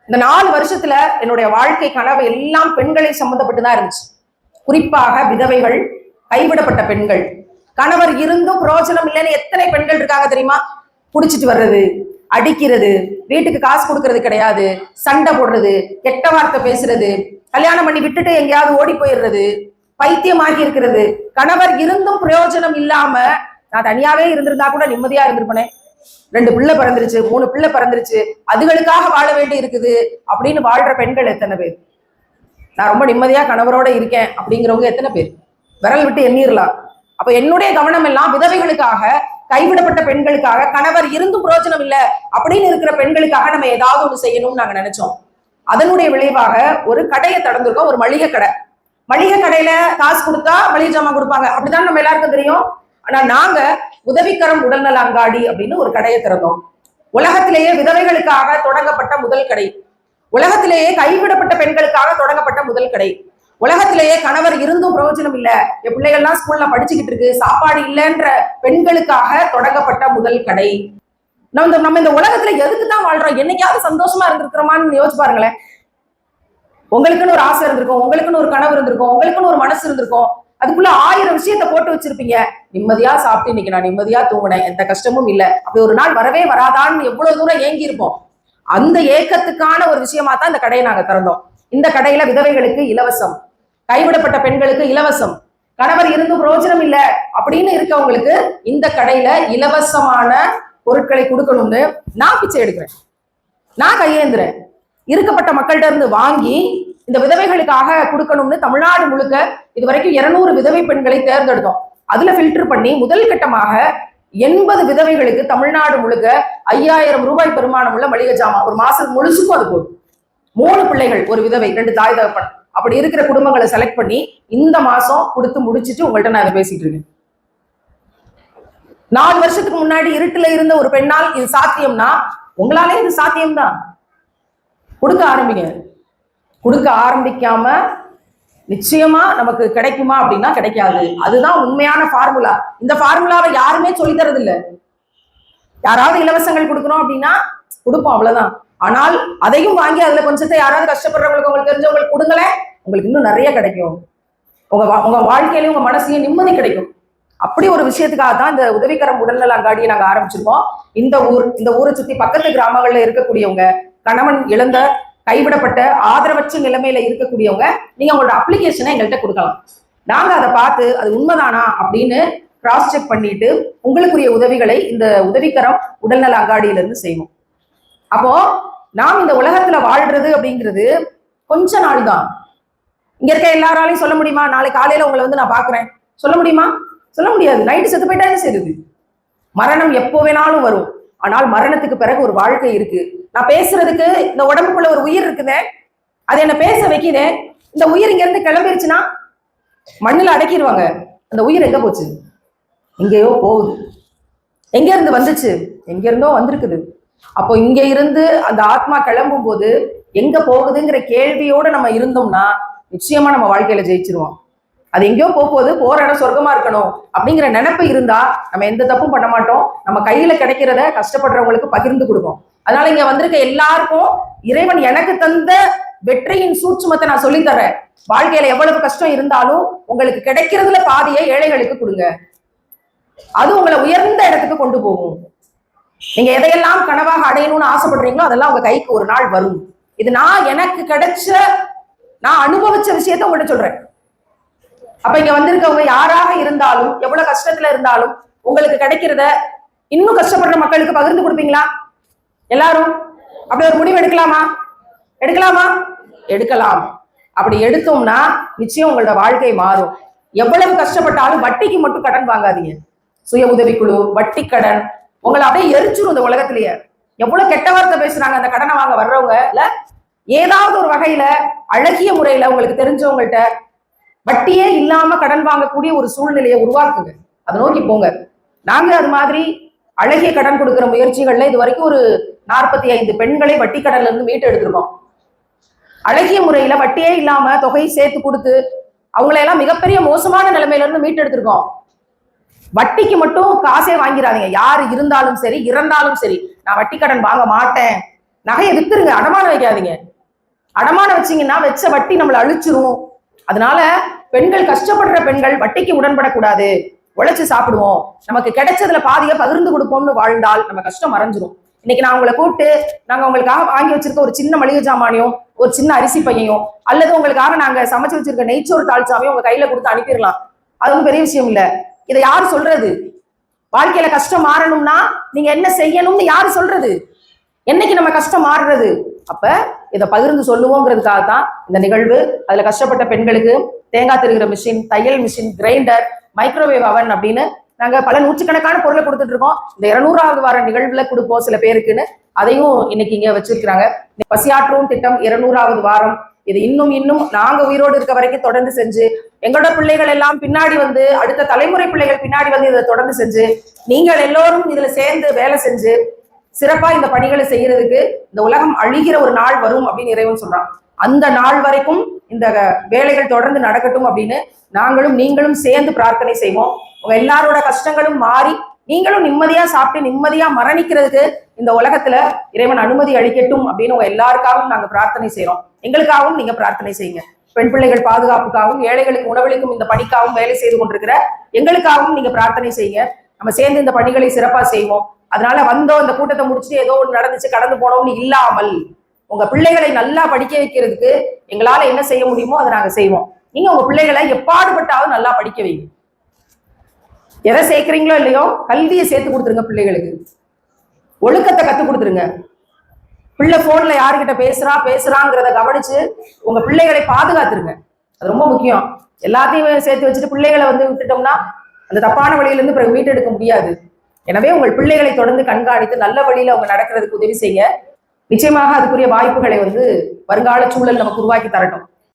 இந்த 4 வருஷத்துல என்னுடைய வாழ்க்கை கனவு எல்லாம் பெண்களை சம்பந்தப்பட்டுதான் இருந்துச்சு. குறிப்பாக விதவைகள், கைவிடப்பட்ட பெண்கள், கணவர் இருந்தும் பிரயோஜனம் இல்லைன்னு எத்தனை பெண்கள் இருக்காங்க தெரியுமா? புடிச்சிட்டு வர்றது, அடிக்கிறது, வீட்டுக்கு காசு கொடுக்கறது கிடையாது, சண்டை போடுறது, கெட்ட வார்த்தை பேசுறது, கல்யாணம் பண்ணி விட்டுட்டு எங்கேயாவது ஓடி போயிடுறது, பைத்தியமாகி இருக்கிறது. கணவர் இருந்தும் பிரயோஜனம் இல்லாம நான் தனியாவே இருந்திருந்தா கூட நிம்மதியா இருந்திருப்பேனே. 2 பிள்ளை பிறந்துருச்சு, 3 பிள்ளை பிறந்துருச்சு, அதுகளுக்காக வாழ வேண்டி இருக்குது அப்படின்னு வாழ்ற பெண்கள் எத்தனை பேர்? நான் ரொம்ப நிம்மதியா கணவரோட இருக்கேன் அப்படிங்கிறவங்க எத்தனை பேர்? விரல் விட்டு எண்ணிரலாம். அப்ப என்னுடைய கவனம் எல்லாம் விதவைகளுக்காக, கைவிடப்பட்ட பெண்களுக்காக, கணவர் இருந்தும் பிரயோஜனம் இல்லை அப்படின்னு இருக்கிற பெண்களுக்காக நம்ம ஏதாவது ஒண்ணு செய்யணும்னு நாங்க நினைச்சோம். அதனுடைய விளைவாக ஒரு கடையை திறந்திருக்கோம், ஒரு மளிகை கடை. மளிகை கடையில காசு கொடுத்தா மளிகை ஜாமான் கொடுப்பாங்க, அப்படிதான் நம்ம எல்லாருக்கும் தெரியும். ஆனா நாங்க உதவிக்கரம் உடல்நல அங்காடி அப்படின்னு ஒரு கடையை திறந்தோம். உலகத்திலேயே விதவைகளுக்காக தொடங்கப்பட்ட முதல் கடை, உலகத்திலேயே கைவிடப்பட்ட பெண்களுக்காக தொடங்கப்பட்ட முதல் கடை, உலகத்திலேயே கணவர் இருந்தும் பிரயோஜனம் இல்ல, என் பிள்ளைகள்லாம் ஸ்கூல்ல படிச்சுக்கிட்டு இருக்கு, சாப்பாடு இல்லைன்ற பெண்களுக்காக தொடங்கப்பட்ட முதல் கடை. நம்ம இந்த உலகத்துல எதுக்கு தான் வாழ்றோம்? என்னைக்காவது சந்தோஷமா இருந்திருக்கிறோமான்னு யோசிச்சு பாருங்களேன். உங்களுக்குன்னு ஒரு ஆசை இருந்திருக்கும், உங்களுக்குன்னு ஒரு கனவு இருந்திருக்கும், உங்களுக்குன்னு ஒரு மனசு இருந்திருக்கும். அதுக்குள்ள 1000 விஷயத்த போட்டு வச்சிருப்பீங்க. நிம்மதியா சாப்பிட்டு இன்னைக்கு நான் நிம்மதியா தூங்கினேன், எந்த கஷ்டமும் இல்லை, அப்படி ஒரு நாள் வரவே வராதான்னு எவ்வளவு தூரம் ஏங்கி இருப்போம். அந்த ஏக்கத்துக்கான ஒரு விஷயமா தான் இந்த கடையை நாங்க திறந்தோம். இந்த கடையில விதவைகளுக்கு இலவசம், கைவிடப்பட்ட பெண்களுக்கு இலவசம், கணவர் இருந்தும் பிரயோஜனம் இல்லை அப்படின்னு இருக்கவங்களுக்கு இந்த கடையில இலவசமான பொருட்களை கொடுக்கணும்னு நான் பிச்சை எடுக்கிறேன், நான் கையேந்துறேன். இருக்கப்பட்ட மக்கள்கிட்ட இருந்து வாங்கி இந்த விதவைகளுக்காக கொடுக்கணும்னு தமிழ்நாடு முழுக்க இதுவரைக்கும் 200 விதவை பெண்களை தேர்ந்தெடுத்தோம். அதுல ஃபில்டர் பண்ணி முதல் கட்டமாக 80 விதவைகளுக்கு தமிழ்நாடு முழுக்க 5000 ரூபாய் பெருமானம் உள்ள மளிகை ஜாமான் ஒரு மாசம் முழுசுக்கும் அது போதும். 3 பிள்ளைகள், ஒரு விதவை, 2 தாய் தகப்பன், அப்படி இருக்கிற குடும்பங்களை செலக்ட் பண்ணி இந்த மாசம் கொடுத்து முடிச்சுட்டு உங்கள்கிட்ட நான் அதை பேசிட்டு இருக்கேன். 4 வருஷத்துக்கு முன்னாடி இருட்டுல இருந்த ஒரு பெண்ணால் இது சாத்தியம்னா உங்களாலே இது சாத்தியம்தான். கொடுக்க ஆரம்பிங்க. கொடுக்க ஆரம்பிக்காம நிச்சயமா நமக்கு கிடைக்குமா அப்படின்னா கிடைக்காது. அதுதான் உண்மையான ஃபார்முலா. இந்த ஃபார்முலாவை யாருமே சொல்லி தரது இல்லை. யாராவது இலவசங்கள் கொடுக்கணும் அப்படின்னா கொடுப்போம், அவ்வளவுதான். ஆனால் அதையும் வாங்கி அதுல கொஞ்சத்தை யாராவது கஷ்டப்படுறவங்களுக்கு, உங்களுக்கு தெரிஞ்சவங்களுக்கு கொடுங்களேன், உங்களுக்கு இன்னும் நிறைய கிடைக்கும். உங்க வாழ்க்கையிலையும் உங்க மனசுலயும் நிம்மதி கிடைக்கும். அப்படி ஒரு விஷயத்துக்காக தான் இந்த உதவிக்கரம் உடல்நல அங்காடியை நாங்க ஆரம்பிச்சிருக்கோம். இந்த ஊரை சுத்தி பக்கத்து கிராமங்கள்ல இருக்கக்கூடியவங்க, கணவன் இழந்த, கைவிடப்பட்ட, ஆதரவற்ற நிலைமையில இருக்கக்கூடியவங்க நீங்க உங்களோட அப்ளிகேஷனை எங்கள்கிட்ட கொடுக்கலாம். நாங்க அதை பார்த்து அது உண்மைதானா அப்படின்னு கிராஸ் செக் பண்ணிட்டு உங்களுக்குரிய உதவிகளை இந்த உதவிக்கரம் உடல்நல அங்காடியிலிருந்து செய்வோம். அப்போ நாம் இந்த உலகத்துல வாழ்றது அப்படிங்கிறது கொஞ்ச நாள் தான். இங்க இருக்க எல்லாராலையும் சொல்ல முடியுமா நாளை காலையில உங்களை வந்து நான் பாக்குறேன்? சொல்ல முடியுமா? சொல்ல முடியாது. நைட்டு செத்து போயிட்டா என்ன செய்யுது? மரணம் எப்போ வேணாலும் வரும். ஆனால் மரணத்துக்கு பிறகு ஒரு வாழ்க்கை இருக்கு. நான் பேசுறதுக்கு இந்த உடம்புக்குள்ள ஒரு உயிர் இருக்குதே, அது என்ன பேச வைக்குதே. இந்த உயிர் இங்க இருந்து கிளம்பிருச்சுன்னா மண்ணுல அடக்கிடுவாங்க. அந்த உயிர் எங்க போச்சு? எங்கேயோ போகுது. எங்க இருந்து வந்துச்சு? எங்க இருந்தோ வந்திருக்குது. அப்போ இங்க இருந்து அந்த ஆத்மா கிளம்பும் போது எங்க போகுதுங்கிற கேள்வியோட நம்ம இருந்தோம்னா நிச்சயமா நம்ம வாழ்க்கையில ஜெயிச்சிருவோம். அது எங்கேயோ போகுது, போற இடம் சொர்க்கமா இருக்கணும் அப்படிங்கிற நினைப்பு இருந்தா நம்ம எந்த தப்பும் பண்ண மாட்டோம். நம்ம கையில கிடைக்கிறத கஷ்டப்படுறவங்களுக்கு பகிர்ந்து கொடுப்போம். அதனால இங்க வந்திருக்க எல்லாருக்கும் இறைவன் எனக்கு தந்த வெற்றியின் சூட்சுமத்தை நான் சொல்லி தர்றேன். வாழ்க்கையில எவ்வளவு கஷ்டம் இருந்தாலும் உங்களுக்கு கிடைக்கிறதுல பாதியை ஏழைகளுக்கு கொடுங்க. அது உங்களை உயர்ந்த இடத்துக்கு கொண்டு போகும். நீங்க எதையெல்லாம் கனவாக அடையணும்னு ஆசைப்படுறீங்களோ அதெல்லாம் உங்க கைக்கு ஒரு நாள் வரும். இது நான் எனக்கு கிடைச்ச, நான் அனுபவிச்ச விஷயத்த உங்கள்கிட்ட சொல்றேன். அப்ப இங்க வந்திருக்கவங்க யாராக இருந்தாலும், எவ்வளவு கஷ்டத்துல இருந்தாலும் உங்களுக்கு கிடைக்கிறத இன்னும் கஷ்டப்படுற மக்களுக்கு பகிர்ந்து கொடுப்பீங்களா? எல்லாரும் அப்படி ஒரு முடிவு எடுக்கலாமா? எடுக்கலாம். அப்படி எடுத்தோம்னா நிச்சயம் உங்களோட வாழ்க்கை மாறும். எவ்வளவு கஷ்டப்பட்டாலும் வட்டிக்கு மட்டும் கடன் வாங்காதீங்க. சுய உதவிக்குழு, வட்டி கடன் உங்களை அப்படியே எரிச்சிரும். இந்த உலகத்திலேயே எவ்வளவு கெட்ட வார்த்தை பேசுறாங்க அந்த கடனை வாங்க வர்றவங்க. இல்ல ஏதாவது ஒரு வகையில அழகிய முறையில உங்களுக்கு தெரிஞ்சவங்கள்ட்ட வட்டியே இல்லாம கடன் வாங்கக்கூடிய ஒரு சூழ்நிலையை உருவாக்குங்க. அதை நோக்கி போங்க. நாங்க அது மாதிரி அழகிய கடன் கொடுக்கிற முயற்சிகள்ல இது வரைக்கும் ஒரு 45 பெண்களை வட்டி கடன்ல இருந்து மீட்டு எடுத்திருக்கோம். அழகிய முறையில வட்டியே இல்லாம தொகை சேர்த்து கொடுத்து அவங்களையெல்லாம் மிகப்பெரிய மோசமான நிலைமையில இருந்து மீட்டு எடுத்திருக்கோம். வட்டிக்கு மட்டும் காசே வாங்கிறாதீங்க. யாரு இருந்தாலும் சரி, இறந்தாலும் சரி, நான் வட்டி கடன் வாங்க மாட்டேன் நகையை வித்துருங்க, அடமானம் வைக்காதீங்க. அடமானம் வச்சீங்கன்னா வச்ச வட்டி நம்மளை அழிச்சிரும். அதனால பெண்கள், கஷ்டப்படுற பெண்கள் வட்டிக்கு உடன்படக்கூடாது. உழைச்சு சாப்பிடுவோம், நமக்கு கிடைச்சதுல பாதியை பகிர்ந்து கொடுப்போம்னு வாழ்ந்தால் நம்ம கஷ்டம் மறைஞ்சிரும். இன்னைக்கு நான் உங்களை கூப்பிட்டு நாங்க உங்களுக்காக வாங்கி வச்சிருக்க ஒரு சின்ன மளிகை ஜாமானையும் ஒரு சின்ன அரிசி பையையும் அல்லது உங்களுக்காக நாங்க சமைச்சு வச்சிருக்க நெய்ச்சோறு தாழ்ச்சாவையும் உங்க கையில கொடுத்து அனுப்பிடலாம். அது ஒன்றும் பெரிய விஷயம் இல்ல. இதை யாரு சொல்றது? வாழ்க்கையில கஷ்டம் மாறணும்னா நீங்க என்ன செய்யணும்னு யாரு சொல்றது? என்னைக்கு நம்ம கஷ்டம் மாறுறது? அப்ப இதை பகிர்ந்து சொல்லுவோங்கிறதுக்காக தான் இந்த நிகழ்வு. அதுல கஷ்டப்பட்ட பெண்களுக்கு தேங்காய் திருகிற மிஷின், தையல் மிஷின், கிரைண்டர், மைக்ரோவேவ் அவன் அப்படின்னு நாங்க பல நூற்றுக்கணக்கான பொருளை கொடுத்துட்டு இருக்கோம். இந்த 200வது வார நிகழ்வுல கொடுப்போம் சில பேருக்குன்னு. அதையும் இன்னைக்கு இங்க வச்சிருக்கிறாங்க. பசியாற்றும் திட்டம் 200வது வாரம். இது இன்னும் நாங்க உயிரோடு இருக்க வரைக்கும் தொடர்ந்து செஞ்சு, எங்களோட பிள்ளைகள் எல்லாம் பின்னாடி வந்து, அடுத்த தலைமுறை பிள்ளைகள் பின்னாடி வந்து இதை தொடர்ந்து செஞ்சு, நீங்கள் எல்லோரும் இதுல சேர்ந்து வேலை செஞ்சு சிறப்பா இந்த பணிகளை செய்யறதுக்கு இந்த உலகம் அழிகிற ஒரு நாள் வரும் அப்படின்னு இறைவன் சொல்றான். அந்த நாள் வரைக்கும் இந்த வேலைகள் தொடர்ந்து நடக்கட்டும் அப்படின்னு நாங்களும் நீங்களும் சேர்ந்து பிரார்த்தனை செய்வோம். உங்க எல்லாரோட கஷ்டங்களும் மாறி நீங்களும் நிம்மதியா சாப்பிட்டு நிம்மதியா மரணிக்கிறதுக்கு இந்த உலகத்துல இறைவன் அனுமதி அளிக்கட்டும் அப்படின்னு உங்க எல்லாருக்காகவும் நாங்க பிரார்த்தனை செய்யறோம். எங்களுக்காகவும் நீங்க பிரார்த்தனை செய்யுங்க. பெண் பிள்ளைகள் பாதுகாப்புக்காகவும் ஏழைகளுக்கு உணவளிக்கும் இந்த பணிக்காகவும் வேலை செய்து கொண்டிருக்கிற எங்களுக்காகவும் நீங்க பிரார்த்தனை செய்யுங்க. நம்ம சேர்ந்து இந்த பணிகளை சிறப்பா செய்வோம். அதனால வந்தோம், இந்த கூட்டத்தை முடிச்சுட்டு ஏதோ ஒன்று நடந்துச்சு கடந்து போனோம்னு இல்லாமல் உங்க பிள்ளைகளை நல்லா படிக்க வைக்கிறதுக்கு எங்களால என்ன செய்ய முடியுமோ அதை நாங்க செய்வோம். நீங்க உங்க பிள்ளைகளை எப்பாடுபட்டாவது நல்லா படிக்க வைங்க. எதை சேர்க்கிறீங்களோ இல்லையோ கல்வியை சேர்த்து கொடுத்துருங்க. பிள்ளைகளுக்கு ஒழுக்கத்தை கத்துக் கொடுத்துருங்க. பிள்ளை போன்ல யாருக்கிட்ட பேசுறாங்கிறத கவனிச்சு உங்க பிள்ளைகளை பாதுகாத்துருங்க. அது ரொம்ப முக்கியம். எல்லாத்தையும் சேர்த்து வச்சுட்டு பிள்ளைகளை வந்து விட்டுட்டோம்னா அந்த தப்பான வழியிலிருந்து பிறகு மீட்டெடுக்க முடியாது. எனவே உங்கள் பிள்ளைகளை தொடர்ந்து கண்காணித்து நல்ல வழியில அவங்க நடக்கிறதுக்கு உதவி செய்ய. நிச்சயமாக அதுக்குரிய வாய்ப்புகளை வந்து வருங்கால சூழல் நமக்கு உருவாக்கி தரட்டும்.